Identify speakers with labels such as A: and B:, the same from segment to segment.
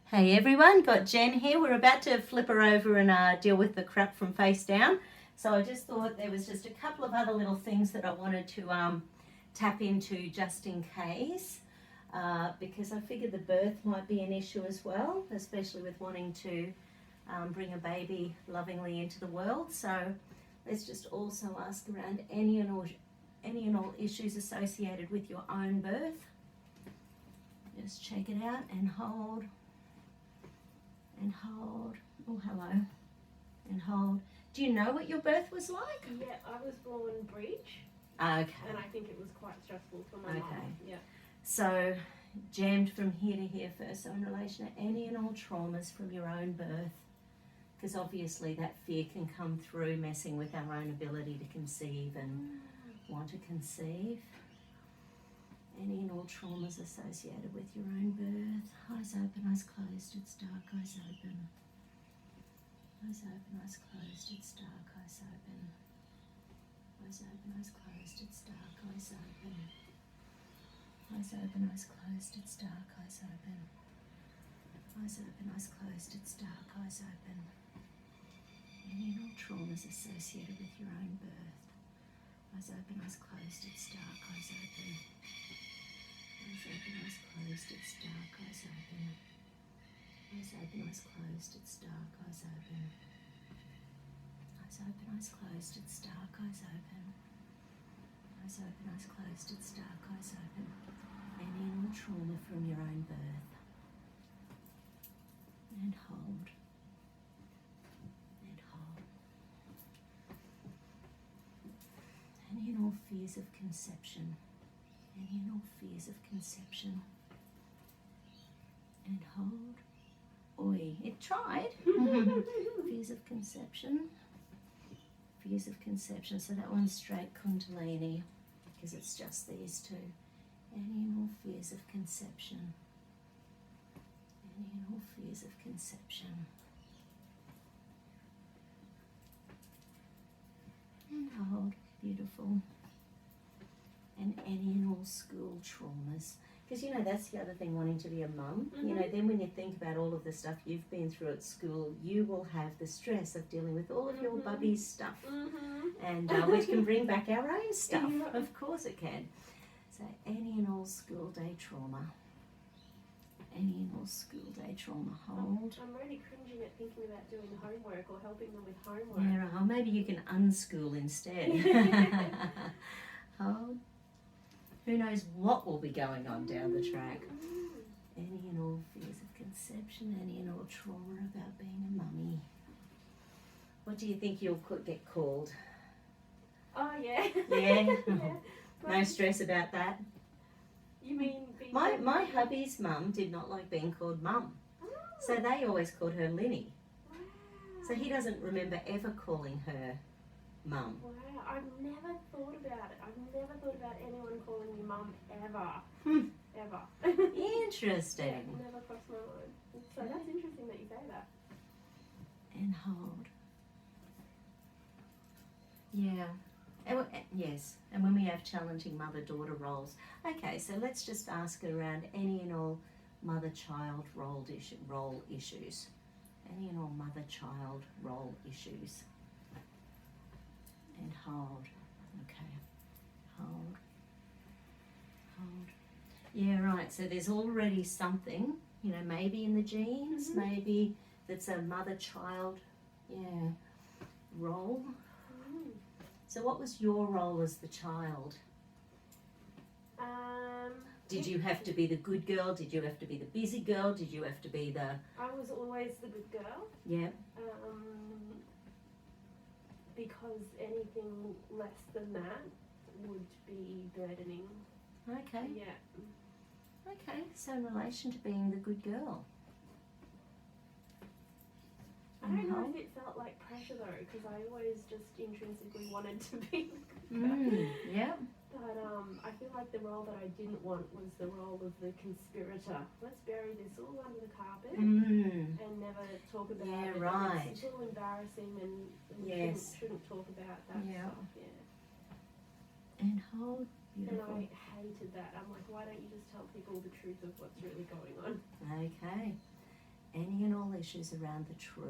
A: Hey everyone, got Jen here. We're about to flip her over and deal with the crap from face down. So I just thought there was just a couple of other little things that I wanted to tap into just in case, because I figured the birth might be an issue as well, especially with wanting to bring a baby lovingly into the world. So let's just also ask around any and all issues associated with your own birth. Just check it out and hold. And hold. Oh, hello. And hold. Do you know what your birth was like?
B: Yeah, I was born breech.
A: Okay.
B: And I think it was quite stressful for my mum. Yeah.
A: So, jammed from here to here first. So, in relation to any and all traumas from your own birth, because obviously that fear can come through messing with our own ability to conceive and want to conceive. Any and all traumas associated with your own birth. Eyes open, eyes closed, it's dark, eyes open. Eyes open, eyes closed, it's dark, eyes open. Eyes open, eyes closed, it's dark, eyes open. Eyes open, eyes closed, it's dark, eyes open. Eyes open, eyes closed, it's dark, eyes open. Any and all traumas associated with your own birth. Eyes open, eyes closed, it's dark, eyes open. Eyes open, eyes closed, it's dark, eyes open. Eyes open, eyes closed, it's dark, eyes open. Eyes open, eyes closed, it's dark, eyes open. Eyes open, eyes closed, it's dark, eyes open. Any and all trauma from your own birth. And hold. And hold. Any and all fears of conception. Any and all fears of conception. And hold. Oi, it tried. Fears of conception. Fears of conception. So that one's straight Kundalini, because it's just these two. Any and all fears of conception. Any and all fears of conception. And hold. Beautiful. And any and all school traumas. Because, that's the other thing, wanting to be a mum.
B: Mm-hmm.
A: Then when you think about all of the stuff you've been through at school, you will have the stress of dealing with all of your bubby's stuff. And which can bring back our own stuff.
B: Yeah.
A: Of course it can. So any and all school day trauma. Any and all school day trauma. Hold.
B: I'm really cringing at thinking about doing homework or helping them with homework.
A: Yeah, right. Or maybe you can unschool instead. Hold. Who knows what will be going on down the track. Any and all fears of conception, any and all trauma about being a mummy. What do you think you'll get called?
B: Oh, yeah.
A: Yeah?
B: Yeah.
A: No stress about that?
B: You mean being...
A: My hubby's mum did not like being called mum.
B: Oh.
A: So they always called her Linny.
B: Wow.
A: So he doesn't remember ever calling her mum.
B: Wow, I've never thought about it. I've never thought about anyone calling me mum ever. Ever.
A: Interesting.
B: Yeah, never crossed my mind. So that's interesting that you say that.
A: And hold. Yeah. Yes. And when we have challenging mother-daughter roles. Okay, so let's just ask around any and all mother-child role issues. Any and all mother-child role issues. And hold. Okay. Hold. Hold. Yeah, right. So there's already something, maybe in the genes, maybe that's a mother-child, role. So what was your role as the child? Did you have to be the good girl? Did you have to be the busy girl? Did you have to be the...
B: I was always the good girl.
A: Yeah.
B: Because anything less than that would be burdening.
A: Okay.
B: Yeah.
A: Okay. So in relation to being the good girl.
B: I don't know if it felt like pressure though, because I always just intrinsically wanted to be the good girl.
A: Yeah.
B: But I feel like the role that I didn't want was the role of the conspirator. Let's bury this all under the carpet and never talk about it.
A: Yeah, right.
B: It's a little embarrassing and
A: Yes.
B: shouldn't talk about that stuff. Yeah.
A: And hold. Beautiful.
B: And I hated that. I'm like, why don't you just tell people the truth of what's really going on?
A: Okay. any and all issues around the truth.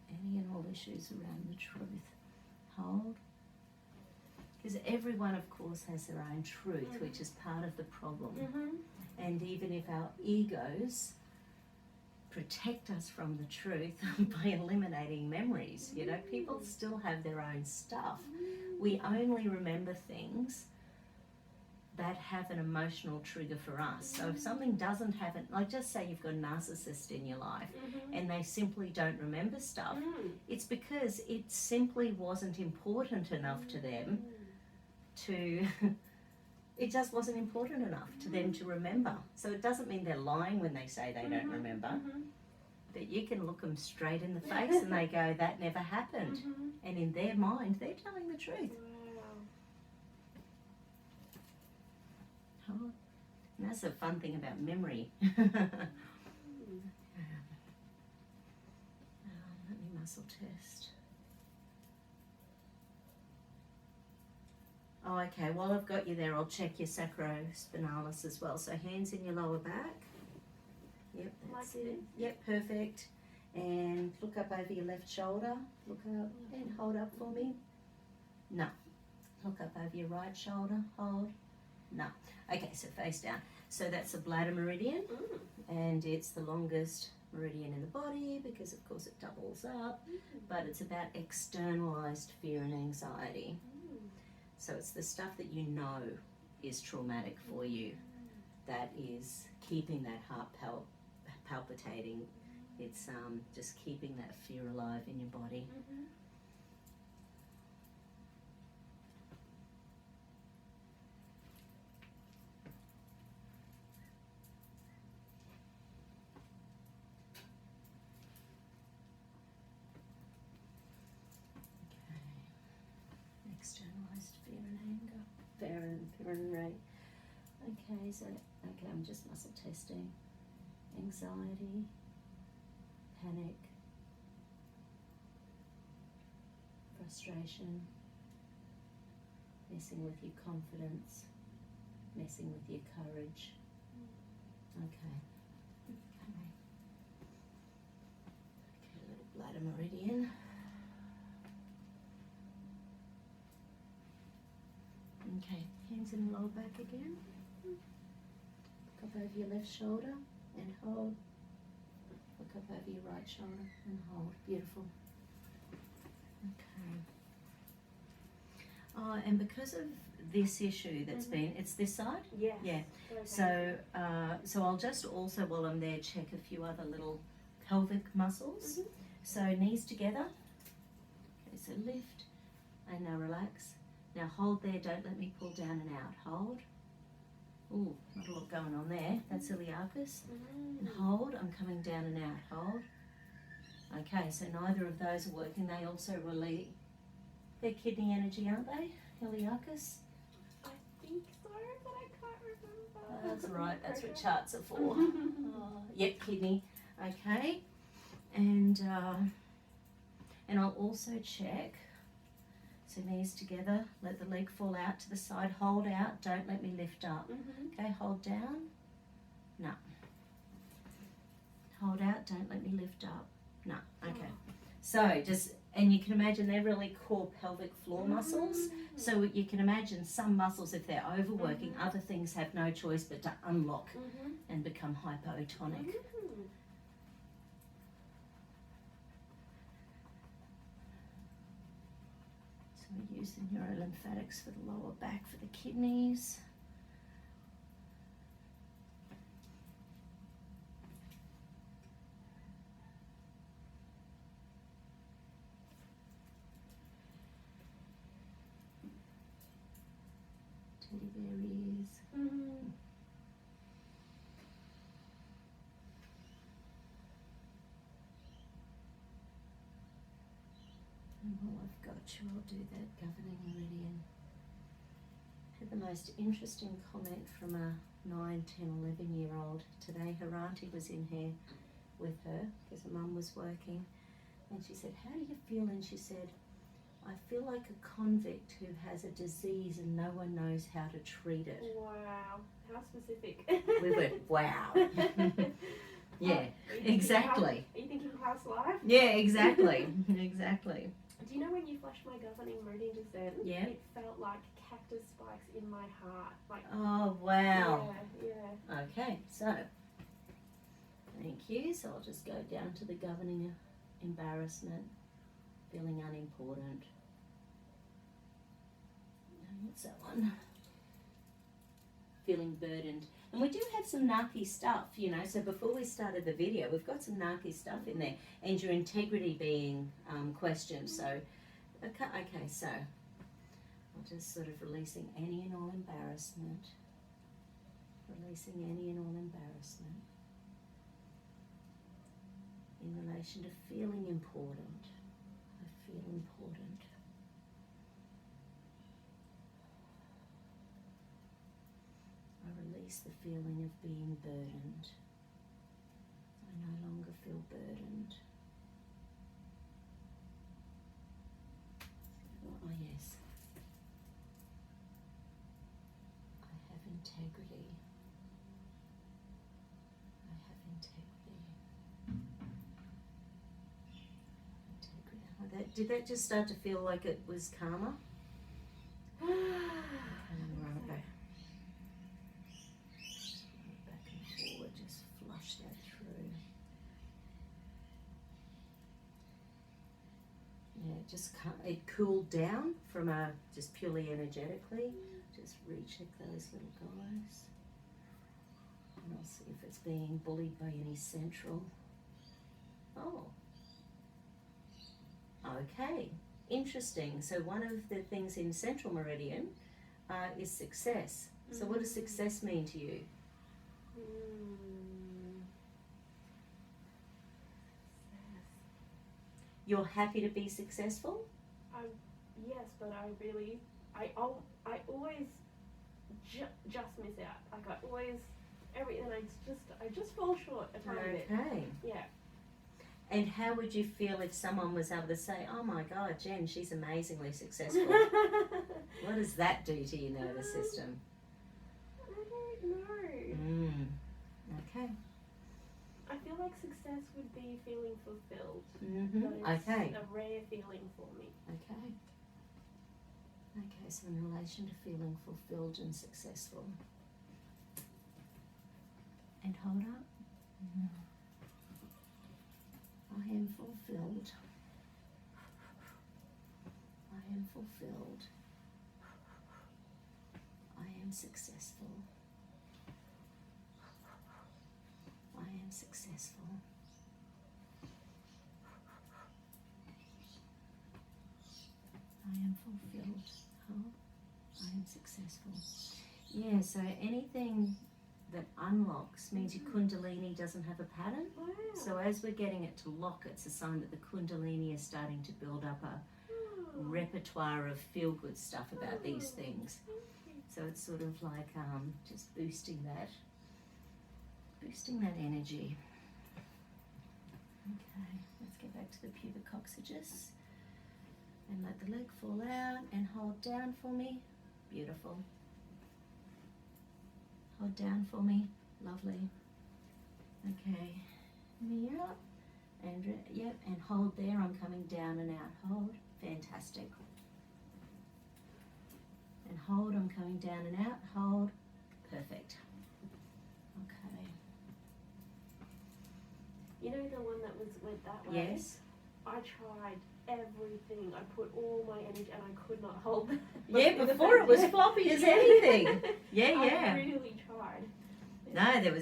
A: Any and all issues around the truth. Hold. Because everyone, of course, has their own truth, which is part of the problem. And even if our egos protect us from the truth by eliminating memories, you know, people still have their own stuff. We only remember things that have an emotional trigger for us. So if something doesn't have it, like just say you've got a narcissist in your life and they simply don't remember stuff, it's because it simply wasn't important enough to them to, it just wasn't important enough to them to remember. So it doesn't mean they're lying when they say they don't remember, but you can look them straight in the face and they go, that never happened. And in their mind, they're telling the truth. Oh, and that's the fun thing about memory. Let me muscle test. Oh, okay, while I've got you there, I'll check your sacrospinalis as well. So hands in your lower back. Yep, that's it. Yep, perfect. And look up over your left shoulder. Look up and hold up for me. No. Look up over your right shoulder. Hold. No. Okay, so face down. So that's the bladder meridian, and it's the longest meridian in the body because, of course, it doubles up, but it's about externalized fear and anxiety. So it's the stuff that you know is traumatic for you that is keeping that heart palpitating. It's just keeping that fear alive in your body. Externalized fear and anger. Fear and rage. Okay, so, I'm just muscle testing. Anxiety, panic, frustration, messing with your confidence, messing with your courage. Okay. Little bladder meridian. Okay, hands in the lower back again. Look up over your left shoulder and hold. Look up over your right shoulder and hold. Beautiful. Okay. Oh, and because of this issue that's been, it's this side?
B: Yes.
A: Yeah. So, so I'll just also, while I'm there, check a few other little pelvic muscles. So knees together. Okay, so lift and now relax. Now hold there, don't let me pull down and out. Hold. Ooh, not a lot going on there. That's iliacus. And hold, I'm coming down and out. Hold. Okay, so neither of those are working. They also release their kidney energy, aren't they? Iliacus?
B: I think so, but I can't remember.
A: That's right, that's what charts are for. Yep, kidney. Okay. And I'll also check. So knees together, let the leg fall out to the side, hold out, don't let me lift up. Okay, hold down, no. Hold out, don't let me lift up, no. Okay, so just, and you can imagine they're really core pelvic floor muscles. So you can imagine some muscles, if they're overworking, other things have no choice but to unlock and become hypotonic. We use the neurolymphatics for the lower back, for the kidneys. Teddy bear ears. And while I've got you, I'll do that governing meridian. Had the most interesting comment from a 9, 10, 11-year-old today. Her auntie was in here with her because her mum was working, and she said, how do you feel? And she said, I feel like a convict who has a disease and no one knows how to treat it.
B: Wow, how specific.
A: We went, wow. Yeah,
B: Are you thinking
A: exactly.
B: Are you thinking past life?
A: Yeah, exactly. Exactly.
B: Do you know when you flashed my governing meridian just then?
A: Yeah.
B: It felt like cactus spikes in my heart. Like,
A: Oh, wow.
B: yeah.
A: Okay, so thank you. So I'll just go down to the governing embarrassment, feeling unimportant. And what's that one? Feeling burdened. And we do have some narky stuff, you know, so before we started the video, we've got some narky stuff in there, and your integrity being questioned. So, okay, so I'll just sort of releasing any and all embarrassment. Releasing any and all embarrassment in relation to feeling important. I feel important. I release the feeling of being burdened. I no longer feel burdened. Oh yes. I have integrity. I have integrity. Integrity. Did that just start to feel like it was calmer? Okay, right back. Back and forward, just flush that through. Yeah, it cooled down from just purely energetically. Just recheck those little guys. And I'll see if it's being bullied by any central. Oh. Okay, interesting. So one of the things in central meridian is success. So what does success mean to you? You're happy to be successful?
B: Yes, but I always just miss out. Like I always, everything, I just fall short a tiny bit.
A: Okay.
B: Yeah.
A: And how would you feel if someone was able to say, oh my God, Jen, she's amazingly successful? What does that do to your nervous system?
B: I don't know.
A: Okay.
B: I feel like success would be feeling fulfilled.
A: Okay.
B: A rare feeling for me.
A: Okay. Okay, so in relation to feeling fulfilled and successful. And hold up. I am fulfilled. I am fulfilled. I am successful. I am successful. I am fulfilled. I am successful. Yeah, so anything that unlocks means your Kundalini doesn't have a pattern.
B: Wow.
A: So as we're getting it to lock, it's a sign that the Kundalini is starting to build up a repertoire of feel-good stuff about these things. So it's sort of like just boosting that energy. Okay, let's get back to the pubicoccygis. And let the leg fall out and hold down for me. Beautiful. Hold down for me. Lovely. Okay. Me up. And yep, and hold there. I'm coming down and out. Hold. Fantastic. And hold. I'm coming down and out. Hold. Perfect. Okay.
B: You know the one that went that way?
A: Yes.
B: I tried everything. I put all my energy and I could not hold that.
A: Yeah, before it was floppy as anything. Yeah.
B: I really tried.
A: No, there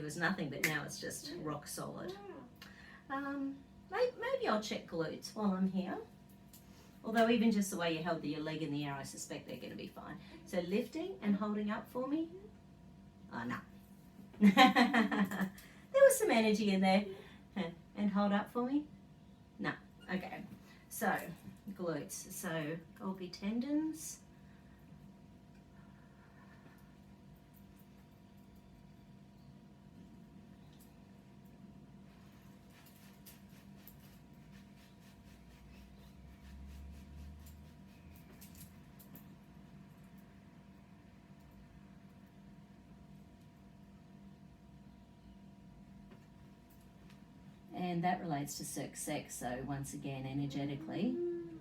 A: was nothing, but now it's just rock solid.
B: Wow.
A: Maybe I'll check glutes while I'm here. Although even just the way you held your leg in the air, I suspect they're going to be fine. So lifting and holding up for me. Oh, no. There was some energy in there. And hold up for me. No. Okay. So glutes. So Golgi tendons. And that relates to circ sex, so once again, energetically,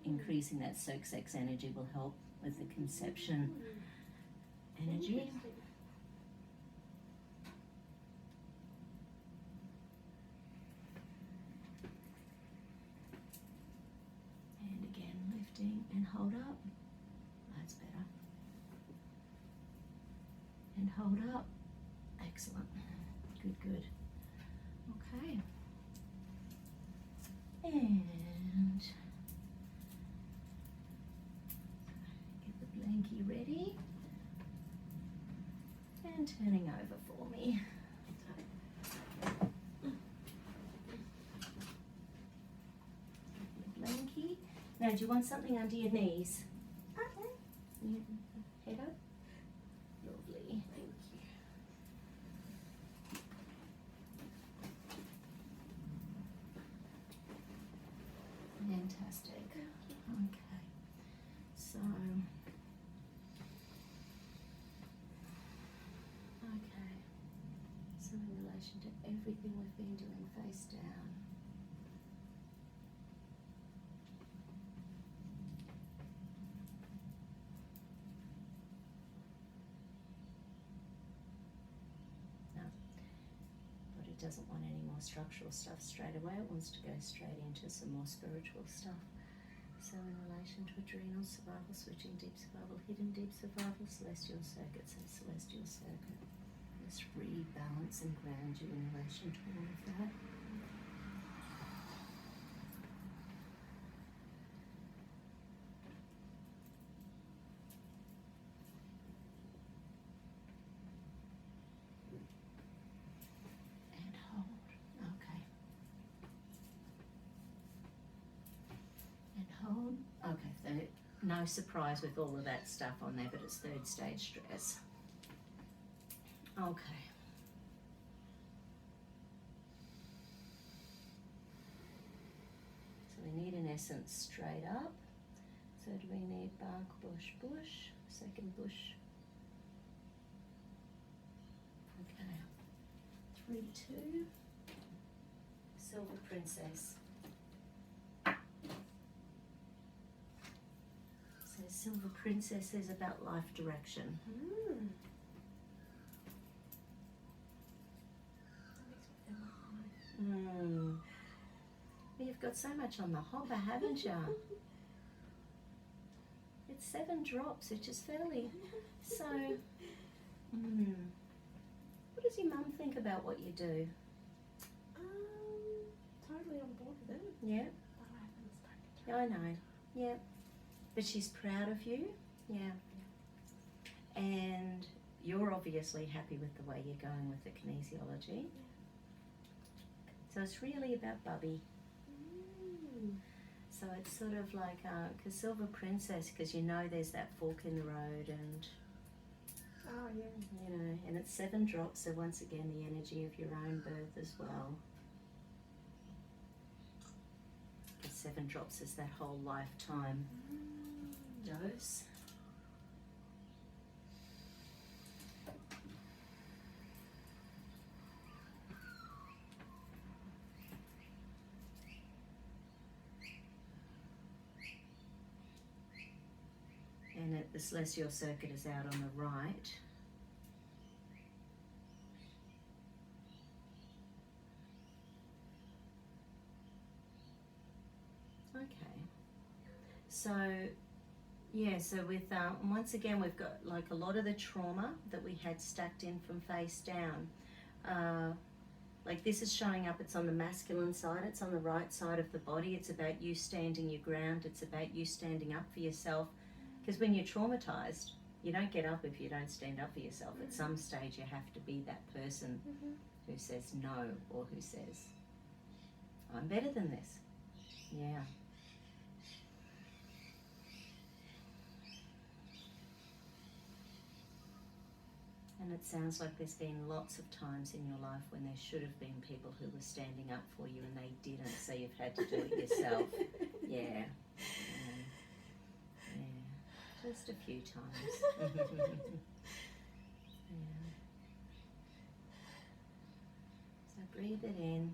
A: increasing that circ sex energy will help with the conception energy. And again, lifting and hold up. That's better. And hold up. Excellent. Good, good. Okay. And get the blankie ready. And turning over for me. The blankie. Now, do you want something under your knees?
B: Okay.
A: Yeah. Head up. Lovely.
B: Thank you.
A: Fantastic. Okay. So, okay. So in relation to everything we've been doing face down. No. Body doesn't want any more structural stuff straight away. It wants to go straight into some more spiritual stuff. So in relation to adrenal, survival, switching, deep survival, hidden deep survival, celestial circuit, so celestial circuit. Just rebalance and ground you in relation to all of that. And hold. Okay. And hold. Okay, so no surprise with all of that stuff on there, but it's third stage stress. Okay. So we need an essence straight up. So do we need bark, bush, bush, second bush? Okay. 3, 2. Silver Princess. So Silver Princess is about life direction. You've got so much on the hopper, haven't you? It's 7 drops, which is fairly so. What does your mum think about what you do?
B: Totally on board with it.
A: Yeah,
B: But I haven't spoken to
A: I know. Yeah, but she's proud of you. Yeah, and you're obviously happy with the way you're going with the kinesiology. So it's really about Bubby. So it's sort of like, because Silver Princess, because you know there's that fork in the road and,
B: Oh, yeah.
A: you know, and it's 7 drops, so once again the energy of your own birth as well. Because 7 drops is that whole lifetime dose. And the celestial circuit is out on the right. Okay. So, yeah, so with, once again, we've got like a lot of the trauma that we had stacked in from face down. Like this is showing up, it's on the masculine side, it's on the right side of the body. It's about you standing your ground. It's about you standing up for yourself. Because when you're traumatized, you don't get up if you don't stand up for yourself. At some stage, you have to be that person who says no, or who says, I'm better than this. Yeah. And it sounds like there's been lots of times in your life when there should have been people who were standing up for you and they didn't, so you've had to do it yourself. Yeah. Just a few times. Yeah. So breathe it in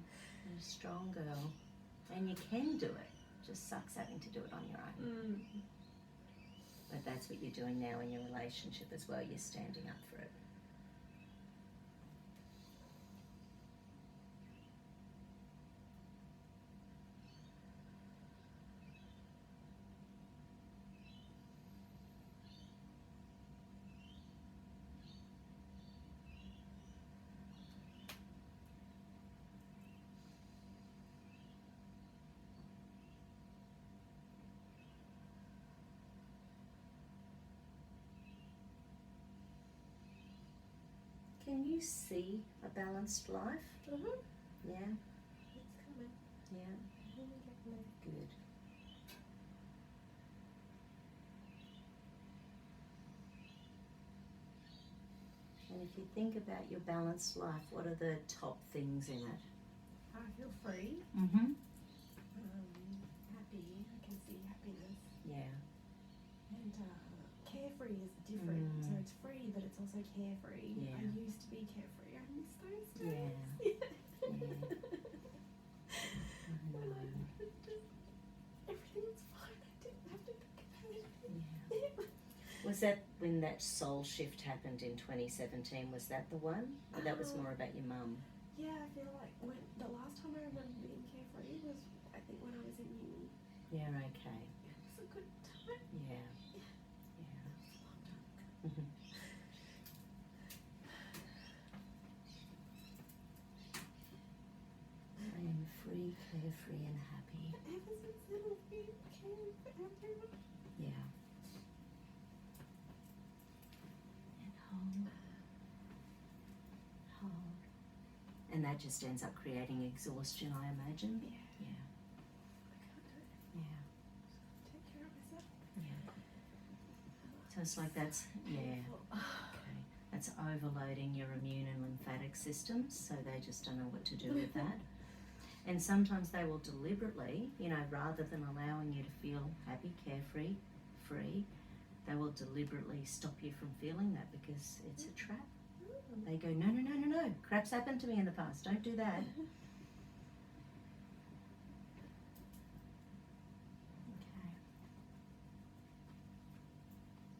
A: and strong girl. And you can do it. Just sucks having to do it on your own. But that's what you're doing now in your relationship as well. You're standing up for it. Can you see a balanced life? Yeah,
B: It's coming.
A: yeah, good. And if you think about your balanced life, what are the top things in it?
B: I feel free.
A: Mm-hmm.
B: Happy. I can see happiness.
A: Yeah.
B: And carefree is different. So it's free, but it's also carefree.
A: Yeah.
B: I used to be carefree. I miss those days.
A: Yeah.
B: Everything's fine. I didn't have to think about it.
A: Yeah. Was that when that soul shift happened in 2017? Was that the one? Or that was more about your mum?
B: Yeah, I feel like when the last time I remember being carefree was, I think, when I was in uni.
A: Yeah, okay.
B: It was a good time.
A: Yeah. Yeah. Mm-hmm. I am free, carefree and happy.
B: Ever since little we became forever.
A: Yeah. And hold. Hold. And that just ends up creating exhaustion, I imagine.
B: Yeah.
A: Yeah.
B: I can't do it.
A: Yeah.
B: Take care of myself.
A: Yeah. So it's like that's, yeah. Okay. That's overloading your immune and lymphatic systems, so they just don't know what to do with that. And sometimes they will deliberately, rather than allowing you to feel happy, carefree, free, they will deliberately stop you from feeling that because it's a trap. They go, no, no, no, no, no. Crap's happened to me in the past. Don't do that. Okay.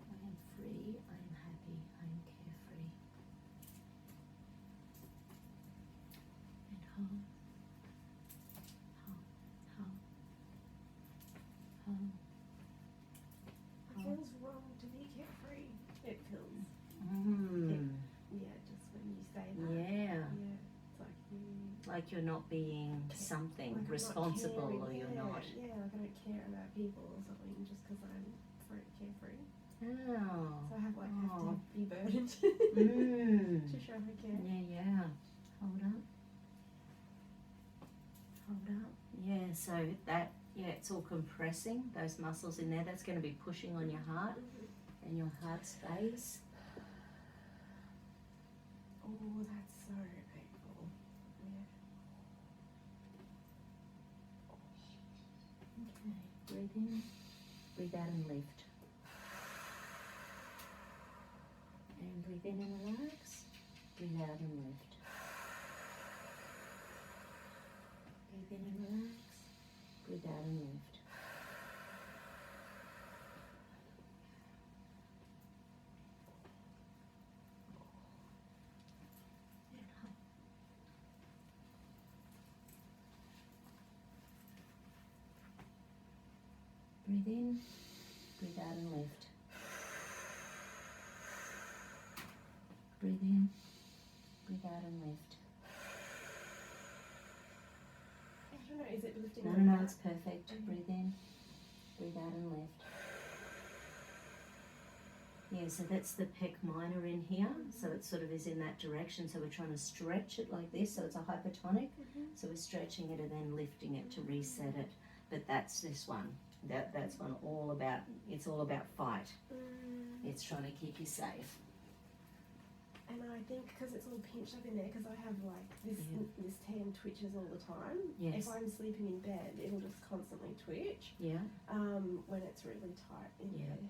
A: I am free. I am happy. I am carefree. And hold.
B: It feels wrong to be carefree. It feels. Yeah, just when you say that.
A: Yeah.
B: Yeah. It's like
A: Like you're not being something
B: like I'm not
A: responsible
B: caring.
A: or you're not.
B: Yeah, like I don't care about people or something just because I'm carefree.
A: Oh.
B: So I have to be burdened to show I care.
A: Yeah. Hold up. Hold up. Yeah, so that, it's all compressing, those muscles in there. That's going to be pushing on your heart and your heart space.
B: Oh, that's so painful. Yeah.
A: Okay, breathe in, breathe out and lift. And breathe in and relax, breathe out and lift. Breathe in and relax, breathe out and lift. Breathe in, breathe out and lift. Breathe in, breathe out and lift.
B: I don't know, is it lifting?
A: No, it's perfect. Breathe in, breathe out and lift. Yeah, so that's the pec minor in here. So it sort of is in that direction. So we're trying to stretch it like this. So it's a hypertonic. So we're stretching it and then lifting it to reset it. But that's this one. That's one all about, it's all about fight. It's trying to keep you safe.
B: And I think because it's all pinched up in there, because I have like this hand twitches all the time.
A: Yes.
B: If I'm sleeping in bed, it'll just constantly twitch.
A: Yeah.
B: When it's really tight in there. Yeah.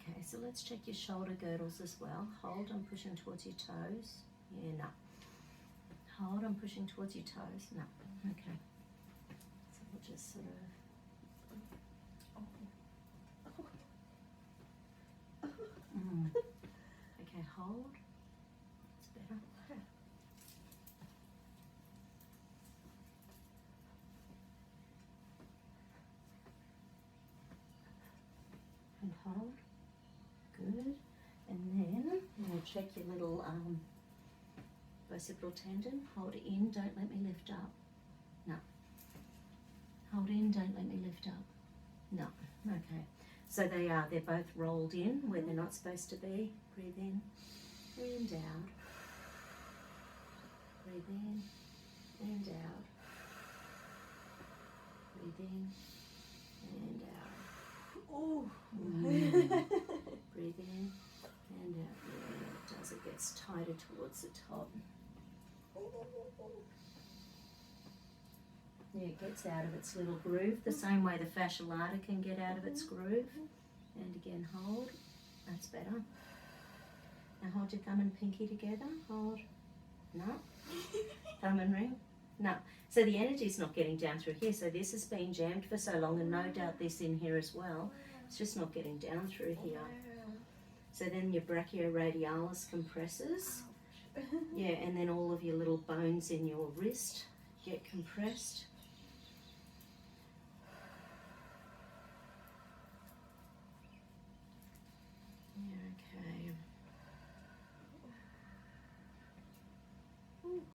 A: Okay, so let's check your shoulder girdles as well. Hold, I'm pushing towards your toes. Yeah, no. hold. I'm pushing towards your toes. No. Okay. So we'll just sort of. Okay, hold. It's better. And hold. Good. And then we'll check your little bicipital tendon. Hold in, don't let me lift up. No. Hold in, don't let me lift up. No. Okay. So they're both rolled in where they're not supposed to be. Breathe in and out. Breathe in and out. Breathe in and out. Oh. Breathe in and out. Yeah, it does. It gets tighter towards the top. Yeah, it gets out of its little groove, the same way the fascia lata can get out of its groove. And again, hold. That's better. Now hold your thumb and pinky together. Hold. No. Thumb and ring. No. So the energy's not getting down through here. So this has been jammed for so long, and no doubt this in here as well. It's just not getting down through here. So then your brachioradialis compresses. Yeah, and then all of your little bones in your wrist get compressed.